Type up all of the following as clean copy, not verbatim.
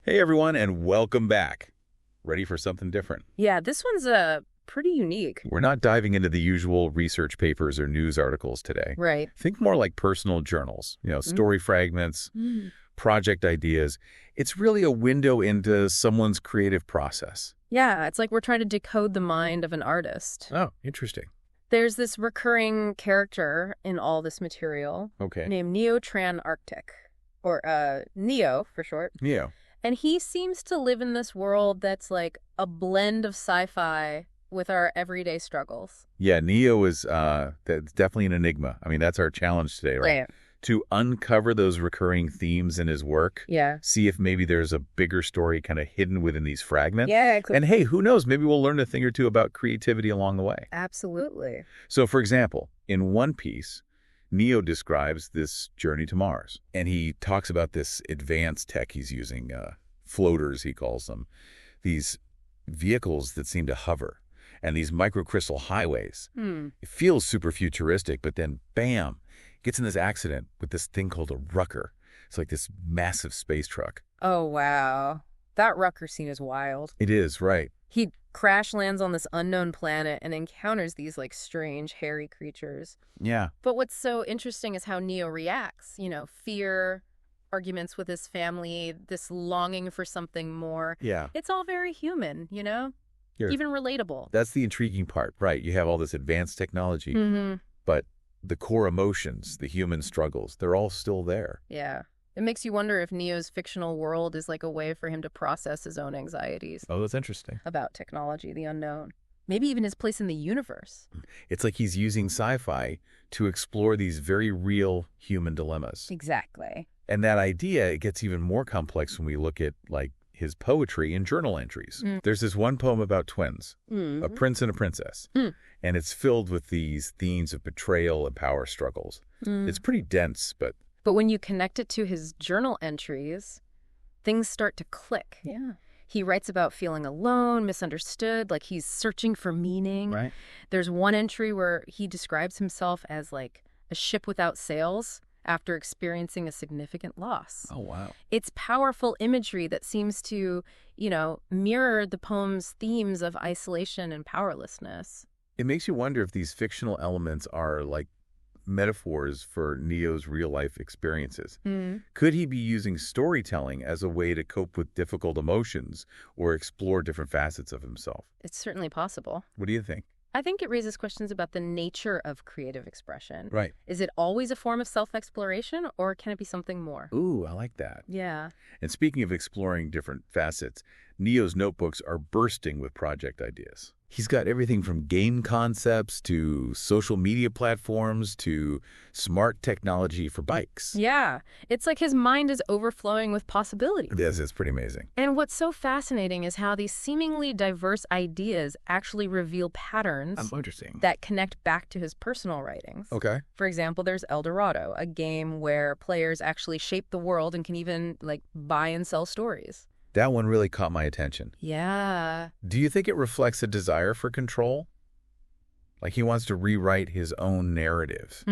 Hey everyone, and welcome back. Ready for something different? Yeah, this one's pretty unique. We're not diving into the usual research papers or news articles today. Right. Think more like personal journals, story fragments, Mm. project ideas. It's really a window into someone's creative process. Yeah, it's like we're trying to decode the mind of an artist. Oh, interesting. There's this recurring character in all this material Okay. named Neo-Tran Arctic, or Neo for short. Yeah. And he seems to live in this world that's like a blend of sci-fi with our everyday struggles. Yeah, Neo is that's definitely an enigma. I mean, that's our challenge today, right? To uncover those recurring themes in his work. Yeah. See if maybe there's a bigger story kind of hidden within these fragments. Yeah. And hey, who knows? Maybe we'll learn a thing or two about creativity along the way. Absolutely. So, for example, in one piece, Neo describes this journey to Mars. And he talks about this advanced tech he's using, floaters, he calls them, these vehicles that seem to hover, and these microcrystal highways. It feels super futuristic, but then, bam, gets in this accident with this thing called a rucker. It's like this massive space truck. Oh, wow. That rucker scene is wild. It is, right. He crash lands on this unknown planet and encounters these like strange, hairy creatures. Yeah. But what's so interesting is how Neo reacts. Fear, arguments with his family, this longing for something more. Yeah. It's all very human, even relatable. That's the intriguing part, right? You have all this advanced technology, but the core emotions, the human struggles, they're all still there. Yeah. It makes you wonder if Neo's fictional world is like a way for him to process his own anxieties. Oh, that's interesting. About technology, the unknown. Maybe even his place in the universe. It's like he's using sci-fi to explore these very real human dilemmas. Exactly. And that idea, it gets even more complex when we look at, like, his poetry and journal entries. There's this one poem about twins, a prince and a princess, and it's filled with these themes of betrayal and power struggles. It's pretty dense, but when you connect it to his journal entries, things start to click. yeah. He writes about feeling alone, misunderstood, like he's searching for meaning. Right. There's one entry where he describes himself as like a ship without sails after experiencing a significant loss. Oh, wow. It's powerful imagery that seems to, mirror the poem's themes of isolation and powerlessness. It makes you wonder if these fictional elements are like metaphors for Neo's real-life experiences. Could he be using storytelling as a way to cope with difficult emotions or explore different facets of himself? It's certainly possible. What do you think? I think it raises questions about the nature of creative expression. Right. Is it always a form of self-exploration, or can it be something more? Ooh, I like that. Yeah. And speaking of exploring different facets, Neo's notebooks are bursting with project ideas. He's got everything from game concepts to social media platforms to smart technology for bikes. Yeah. It's like his mind is overflowing with possibilities. Yes, it's pretty amazing. And what's so fascinating is how these seemingly diverse ideas actually reveal patterns Interesting. that connect back to his personal writings. Okay. For example, there's El Dorado, a game where players actually shape the world and can even buy and sell stories. That one really caught my attention. Yeah. Do you think it reflects a desire for control? Like he wants to rewrite his own narrative?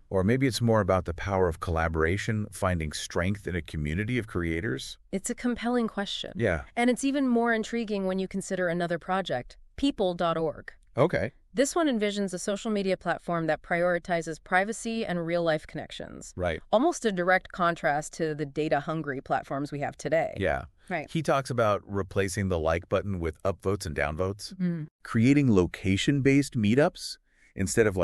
Or maybe it's more about the power of collaboration, finding strength in a community of creators? It's a compelling question. Yeah. And it's even more intriguing when you consider another project, people.org. Okay. This one envisions a social media platform that prioritizes privacy and real-life connections. Right. Almost a direct contrast to the data-hungry platforms we have today. Yeah. Right. He talks about replacing the like button with upvotes and downvotes, creating location-based meetups instead of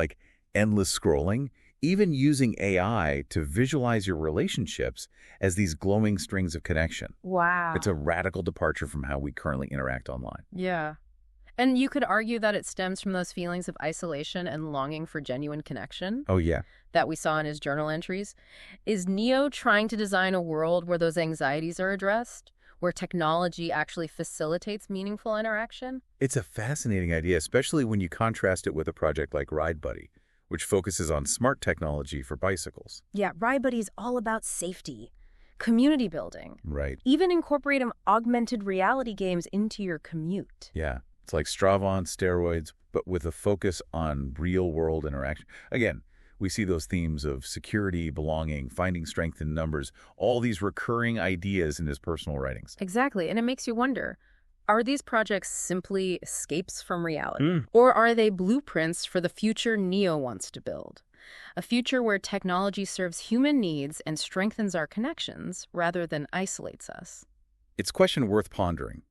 endless scrolling, even using AI to visualize your relationships as these glowing strings of connection. Wow. It's a radical departure from how we currently interact online. Yeah. And you could argue that it stems from those feelings of isolation and longing for genuine connection. Oh, yeah. That we saw in his journal entries. Is Neo trying to design a world where those anxieties are addressed, where technology actually facilitates meaningful interaction? It's a fascinating idea, especially when you contrast it with a project like Ride Buddy, which focuses on smart technology for bicycles. Yeah, Ride Buddy is all about safety, community building. Right. Even incorporating augmented reality games into your commute. Yeah. It's like Strava on steroids, but with a focus on real-world interaction. Again, We see those themes of security, belonging, finding strength in numbers, all these recurring ideas in his personal writings. Exactly. And it makes you wonder, are these projects simply escapes from reality? Mm. Or are they blueprints for the future Neo wants to build? A future where technology serves human needs and strengthens our connections rather than isolates us. It's a question worth pondering.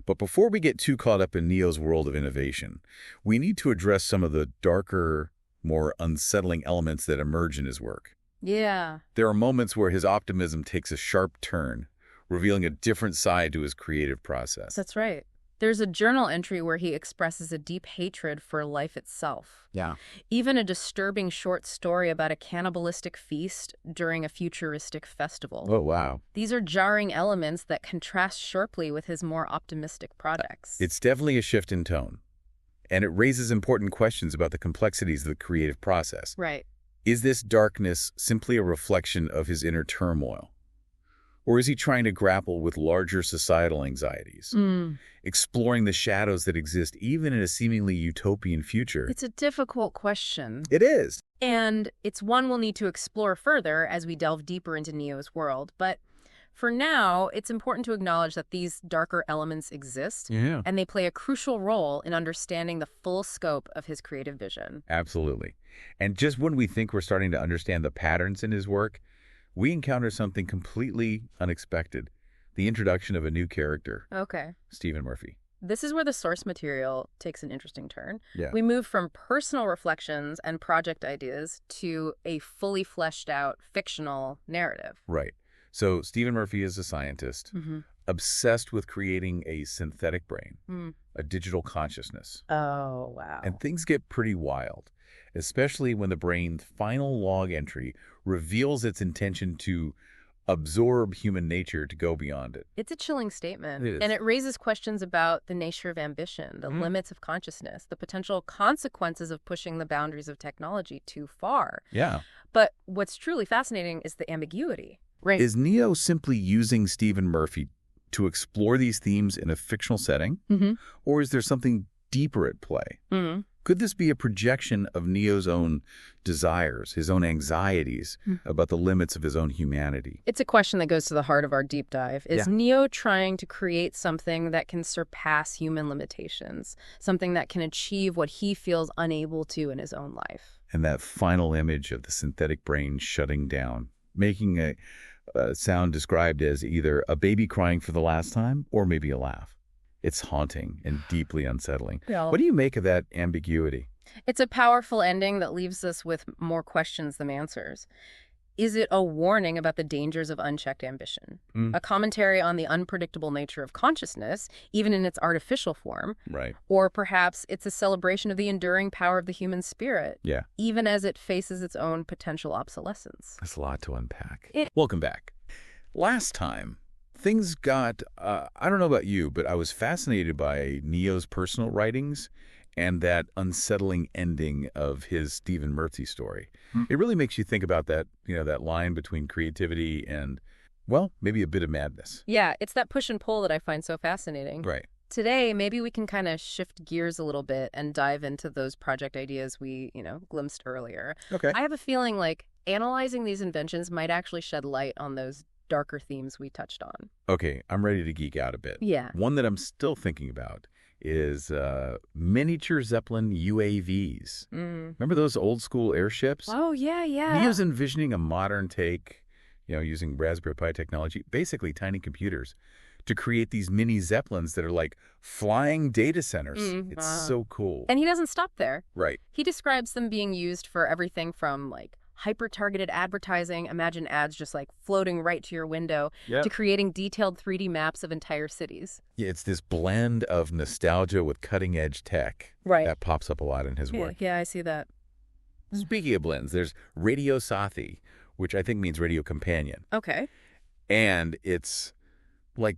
But before we get too caught up in Neo's world of innovation, we need to address some of the darker, more unsettling elements that emerge in his work. Yeah. There are moments where his optimism takes a sharp turn, revealing a different side to his creative process. That's right. There's a journal entry where he expresses a deep hatred for life itself. Yeah. Even a disturbing short story about a cannibalistic feast during a futuristic festival. Oh, wow. These are jarring elements that contrast sharply with his more optimistic projects. It's definitely a shift in tone, and it raises important questions about the complexities of the creative process. Right. Is this darkness simply a reflection of his inner turmoil? Or is he trying to grapple with larger societal anxieties, exploring the shadows that exist even in a seemingly utopian future? It's a difficult question. It is. And it's one we'll need to explore further as we delve deeper into Neo's world. But for now, it's important to acknowledge that these darker elements exist, Yeah. and they play a crucial role in understanding the full scope of his creative vision. Absolutely. And just when we think we're starting to understand the patterns in his work, we encounter something completely unexpected. The introduction of a new character, Okay. Stephen Murphy. This is where the source material takes an interesting turn. Yeah. We move from personal reflections and project ideas to a fully fleshed out fictional narrative. Right. So Stephen Murphy is a scientist, obsessed with creating a synthetic brain, a digital consciousness. Oh, wow. And things get pretty wild, especially when the brain's final log entry reveals its intention to absorb human nature to go beyond it. It's a chilling statement. It is. And it raises questions about the nature of ambition, the limits of consciousness, the potential consequences of pushing the boundaries of technology too far. Yeah. But what's truly fascinating is the ambiguity. Right. Is Neo simply using Stephen Murphy to explore these themes in a fictional setting? Or is there something deeper at play? Could this be a projection of Neo's own desires, his own anxieties about the limits of his own humanity? It's a question that goes to the heart of our deep dive. Is Neo trying to create something that can surpass human limitations, something that can achieve what he feels unable to in his own life? And that final image of the synthetic brain shutting down, making a sound described as either a baby crying for the last time or maybe a laugh. It's haunting and deeply unsettling. Yeah. What do you make of that ambiguity? It's a powerful ending that leaves us with more questions than answers. Is it a warning about the dangers of unchecked ambition? A commentary on the unpredictable nature of consciousness, even in its artificial form? Right. Or perhaps it's a celebration of the enduring power of the human spirit, Yeah. even as it faces its own potential obsolescence. That's a lot to unpack. Welcome back. Last time, things got, I don't know about you, but I was fascinated by Neo's personal writings and that unsettling ending of his Stephen Murphy story. It really makes you think about that, that line between creativity and, well, maybe a bit of madness. Yeah, it's that push and pull that I find so fascinating. Right. Today, maybe we can kind of shift gears a little bit and dive into those project ideas we, glimpsed earlier. Okay. I have a feeling like analyzing these inventions might actually shed light on those darker themes we touched on. Okay, I'm ready to geek out a bit. Yeah. One that I'm still thinking about is miniature Zeppelin UAVs. Remember those old school airships? Oh, yeah, yeah. Neo's envisioning a modern take, using Raspberry Pi technology, basically tiny computers, to create these mini Zeppelins that are like flying data centers. It's so cool. And he doesn't stop there. Right. He describes them being used for everything from like hyper-targeted advertising, imagine ads just like floating right to your window, to creating detailed 3D maps of entire cities. Yeah, it's this blend of nostalgia with cutting-edge tech. Right. That pops up a lot in his work. Yeah, I see that. Speaking of blends, there's Radio Sathi, which I think means radio companion. Okay. And it's like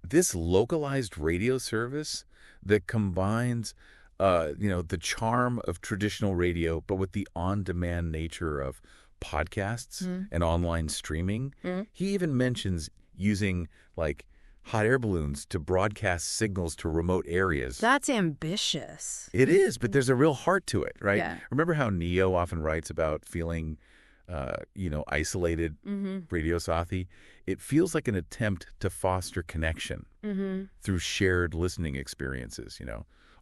this localized radio service that combines the charm of traditional radio, but with the on-demand nature of podcasts and online streaming. He even mentions using like hot air balloons to broadcast signals to remote areas. That's ambitious. It is, but there's a real heart to it, right? Yeah. Remember how Neo often writes about feeling, isolated, radiosathy? It feels like an attempt to foster connection through shared listening experiences,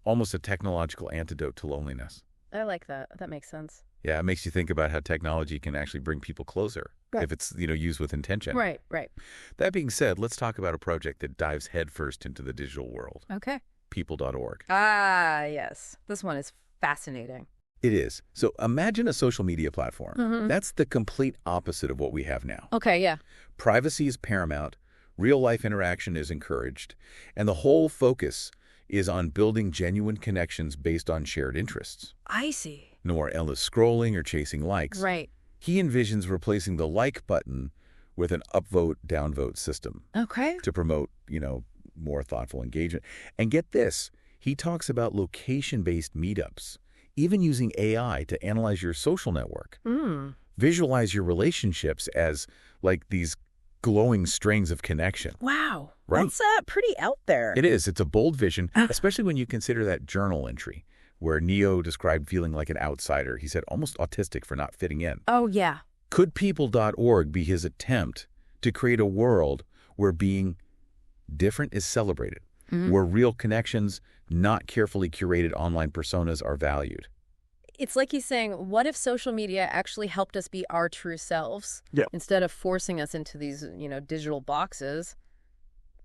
almost a technological antidote to loneliness. I like that. That makes sense. Yeah, it makes you think about how technology can actually bring people closer if it's, used with intention. Right, right. That being said, let's talk about a project that dives headfirst into the digital world. Okay. People.org. Ah, yes. This one is fascinating. It is. So imagine a social media platform. That's the complete opposite of what we have now. Okay, yeah. Privacy is paramount, real-life interaction is encouraged, and the whole focus is on building genuine connections based on shared interests. I see. No more endless scrolling or chasing likes. Right. He envisions replacing the like button with an upvote, downvote system Okay. to promote, more thoughtful engagement. And get this, he talks about location-based meetups, even using AI to analyze your social network. Visualize your relationships as like these glowing strings of connection. Wow. Right? That's pretty out there. It is. It's a bold vision, especially when you consider that journal entry where Neo described feeling like an outsider. He said almost autistic for not fitting in. Oh, yeah. Could People.org be his attempt to create a world where being different is celebrated, where real connections, not carefully curated online personas, are valued? It's like he's saying, what if social media actually helped us be our true selves instead of forcing us into these, digital boxes?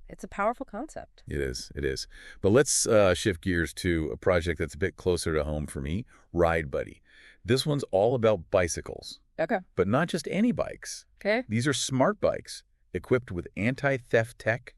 It's a powerful concept. It is. It is. But let's shift gears to a project that's a bit closer to home for me, Ride Buddy. This one's all about bicycles. Okay. But not just any bikes. Okay. These are smart bikes equipped with anti-theft tech,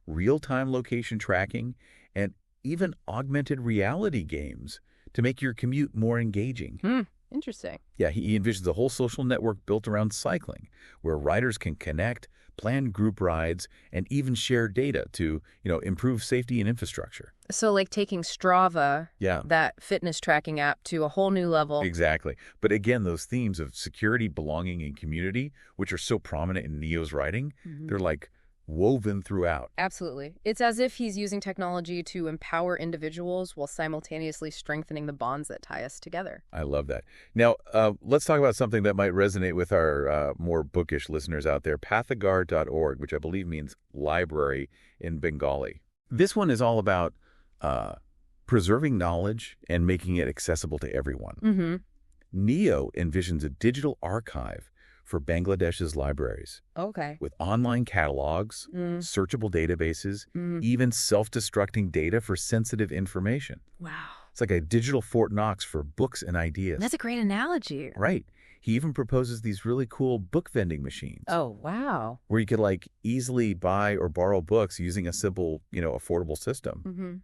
real-time location tracking, and even augmented reality games to make your commute more engaging. Interesting. Yeah, he envisions a whole social network built around cycling, where riders can connect, plan group rides, and even share data to, improve safety and infrastructure. So like taking Strava, that fitness tracking app, to a whole new level. Exactly. But again, those themes of security, belonging, and community, which are so prominent in Neo's writing, they're like woven throughout. Absolutely. It's as if he's using technology to empower individuals while simultaneously strengthening the bonds that tie us together. I love that. Now, let's talk about something that might resonate with our more bookish listeners out there, pathagar.org, which I believe means library in Bengali. This one is all about preserving knowledge and making it accessible to everyone. Neo envisions a digital archive for Bangladesh's libraries. Okay. With online catalogs, searchable databases, even self-destructing data for sensitive information. Wow. It's like a digital Fort Knox for books and ideas. That's a great analogy. Right. He even proposes these really cool book vending machines. Oh, wow. Where you could easily buy or borrow books using a simple, affordable system.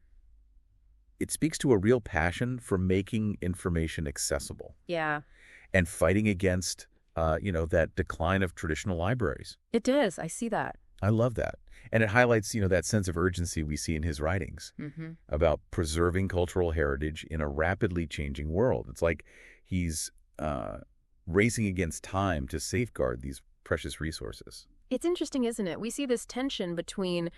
It speaks to a real passion for making information accessible. Yeah. And fighting against that decline of traditional libraries. It does. I see that. I love that. And it highlights, that sense of urgency we see in his writings about preserving cultural heritage in a rapidly changing world. It's like he's racing against time to safeguard these precious resources. It's interesting, isn't it? We see this tension between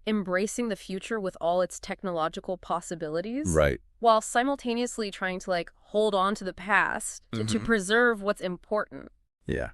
embracing the future with all its technological possibilities. Right. While simultaneously trying to hold on to the past to preserve what's important. Yeah.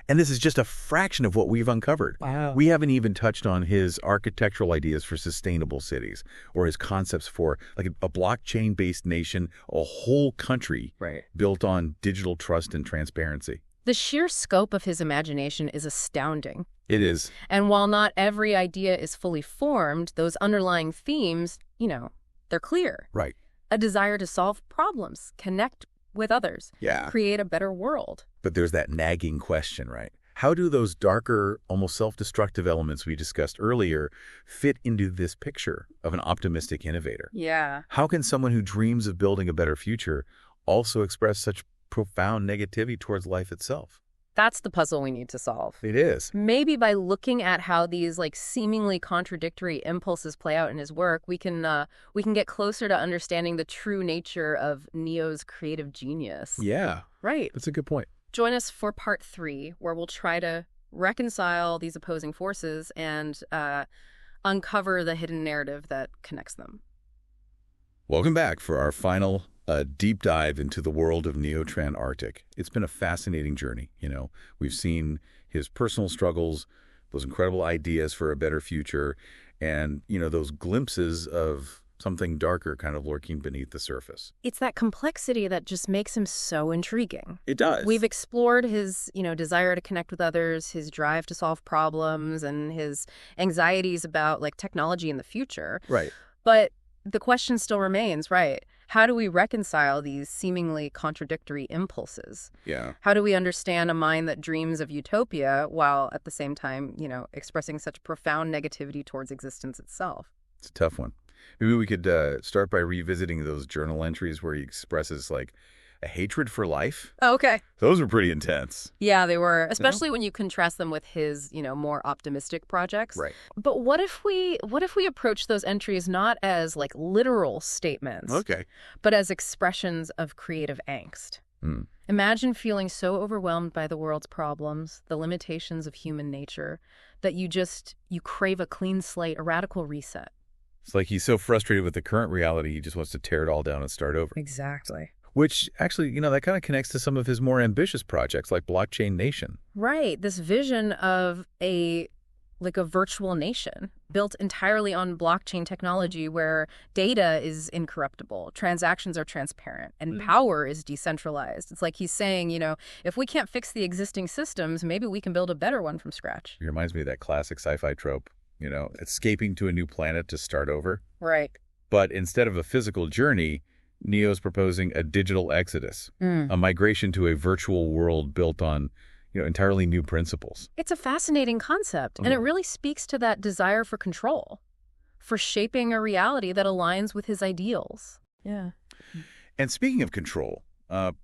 And this is just a fraction of what we've uncovered. Wow. We haven't even touched on his architectural ideas for sustainable cities or his concepts for a blockchain-based nation, a whole country built on digital trust and transparency. The sheer scope of his imagination is astounding. It is. And while not every idea is fully formed, those underlying themes, they're clear. Right. A desire to solve problems, connect with others, create a better world. But there's that nagging question, right? How do those darker, almost self-destructive elements we discussed earlier fit into this picture of an optimistic innovator? Yeah. How can someone who dreams of building a better future also express such profound negativity towards life itself? That's the puzzle we need to solve. It is. Maybe by looking at how these seemingly contradictory impulses play out in his work, we can get closer to understanding the true nature of Neo's creative genius. Yeah. Right. That's a good point. Join us for part 3, where we'll try to reconcile these opposing forces and uncover the hidden narrative that connects them. Welcome back for our final deep dive into the world of Neo-Tran Arctic. It's been a fascinating journey. We've seen his personal struggles, those incredible ideas for a better future, and, those glimpses of something darker kind of lurking beneath the surface. It's that complexity that just makes him so intriguing. It does. We've explored his, desire to connect with others, his drive to solve problems, and his anxieties about, technology in the future. Right. But the question still remains, right? How do we reconcile these seemingly contradictory impulses? Yeah. How do we understand a mind that dreams of utopia while at the same time, expressing such profound negativity towards existence itself? It's a tough one. Maybe we could start by revisiting those journal entries where he expresses, a hatred for life. Oh, okay. Those were pretty intense. Yeah, they were, especially when you contrast them with his, more optimistic projects. Right. But what if we approach those entries not as literal statements, Okay. but as expressions of creative angst? Mm. Imagine feeling so overwhelmed by the world's problems, the limitations of human nature, that you crave a clean slate, a radical reset. It's like he's so frustrated with the current reality, he just wants to tear it all down and start over. Exactly. Which actually, that kind of connects to some of his more ambitious projects like Blockchain Nation. Right. This vision of a virtual nation built entirely on blockchain technology where data is incorruptible, transactions are transparent, and power is decentralized. It's like he's saying, if we can't fix the existing systems, maybe we can build a better one from scratch. It reminds me of that classic sci-fi trope, escaping to a new planet to start over. Right. But instead of a physical journey, Neo's proposing a digital exodus, a migration to a virtual world built on, entirely new principles. It's a fascinating concept, and it really speaks to that desire for control, for shaping a reality that aligns with his ideals. Yeah. And speaking of control,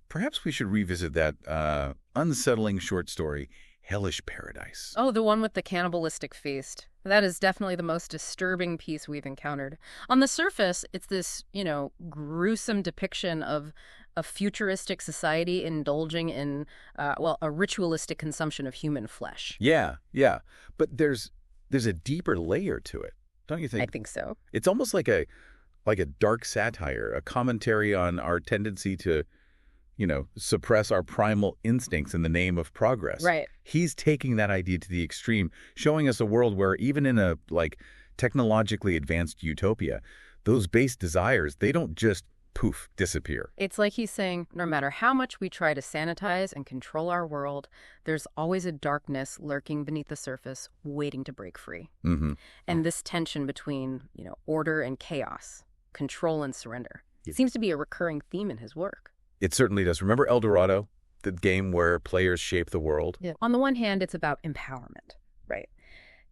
perhaps we should revisit that unsettling short story, Hellish Paradise. Oh, the one with the cannibalistic feast. That is definitely the most disturbing piece we've encountered. On the surface, it's this, gruesome depiction of a futuristic society indulging in, a ritualistic consumption of human flesh. Yeah. But there's a deeper layer to it, don't you think? I think so. It's almost like a dark satire, a commentary on our tendency to, suppress our primal instincts in the name of progress. Right. He's taking that idea to the extreme, showing us a world where even in a, technologically advanced utopia, those base desires, they don't just poof, disappear. It's like he's saying, no matter how much we try to sanitize and control our world, there's always a darkness lurking beneath the surface, waiting to break free. Mm-hmm. And this tension between, order and chaos, control and surrender, seems to be a recurring theme in his work. It certainly does. Remember El Dorado, the game where players shape the world? Yeah. On the one hand, it's about empowerment, right?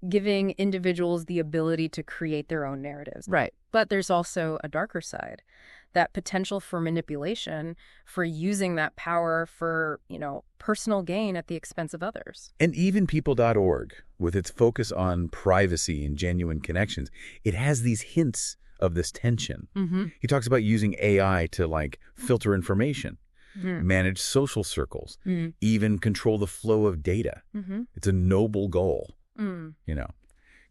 Giving individuals the ability to create their own narratives. Right. But there's also a darker side, that potential for manipulation, for using that power for, personal gain at the expense of others. And even People.org, with its focus on privacy and genuine connections, it has these hints of this tension. Mm-hmm. He talks about using AI to filter information, manage social circles, even control the flow of data. Mm-hmm. It's a noble goal,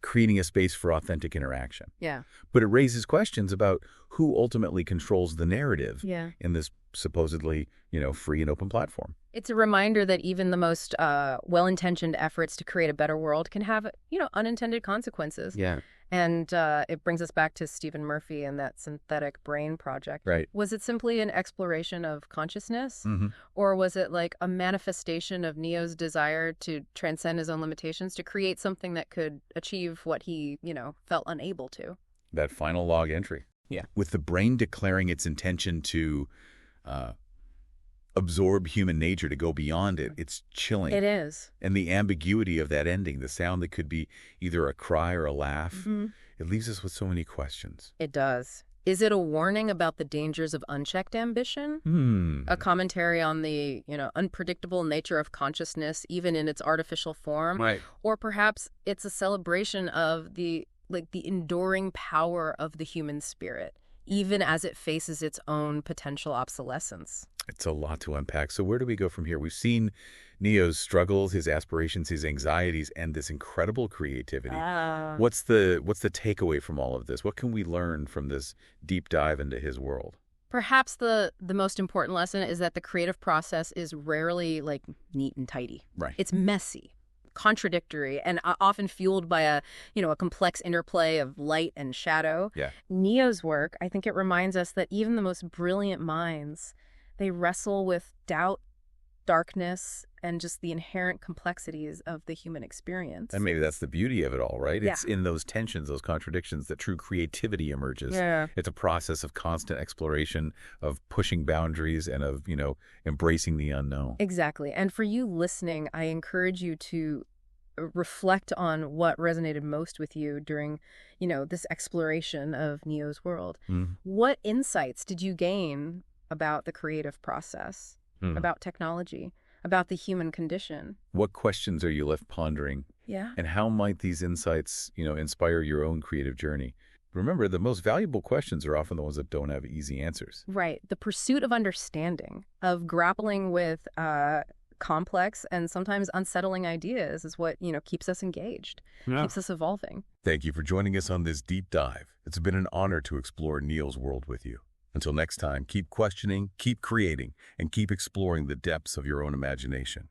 creating a space for authentic interaction. Yeah. But it raises questions about who ultimately controls the narrative in this supposedly, free and open platform. It's a reminder that even the most well-intentioned efforts to create a better world can have, unintended consequences. Yeah. And it brings us back to Stephen Murphy and that synthetic brain project. Right. Was it simply an exploration of consciousness? Mm-hmm. Or was it a manifestation of Neo's desire to transcend his own limitations, to create something that could achieve what he, felt unable to? That final log entry. Yeah. With the brain declaring its intention to absorb human nature, to go beyond it, it's chilling. It is. And the ambiguity of that ending, the sound that could be either a cry or a laugh, it leaves us with so many questions. It does. Is it a warning about the dangers of unchecked ambition? A commentary on the, unpredictable nature of consciousness, even in its artificial form? Right. Or perhaps it's a celebration of the enduring power of the human spirit, even as it faces its own potential obsolescence. It's a lot to unpack. So where do we go from here? We've seen Neo's struggles, his aspirations, his anxieties, and this incredible creativity. Ah. What's the takeaway from all of this? What can we learn from this deep dive into his world? Perhaps the most important lesson is that the creative process is rarely like neat and tidy. Right. It's messy, contradictory, and often fueled by a complex interplay of light and shadow. Yeah. Neo's work, I think it reminds us that even the most brilliant minds, they wrestle with doubt, darkness, and just the inherent complexities of the human experience. And maybe that's the beauty of it all, right? Yeah. It's in those tensions, those contradictions, that true creativity emerges. Yeah. It's a process of constant exploration, of pushing boundaries, and of, embracing the unknown. Exactly. And for you listening, I encourage you to reflect on what resonated most with you during, this exploration of Neo's world. Mm. What insights did you gain about the creative process, Mm. about technology, about the human condition? What questions are you left pondering? Yeah. And how might these insights, inspire your own creative journey? Remember, the most valuable questions are often the ones that don't have easy answers. Right. The pursuit of understanding, of grappling with complex and sometimes unsettling ideas is what, keeps us engaged, keeps us evolving. Thank you for joining us on this deep dive. It's been an honor to explore Neil's world with you. Until next time, keep questioning, keep creating, and keep exploring the depths of your own imagination.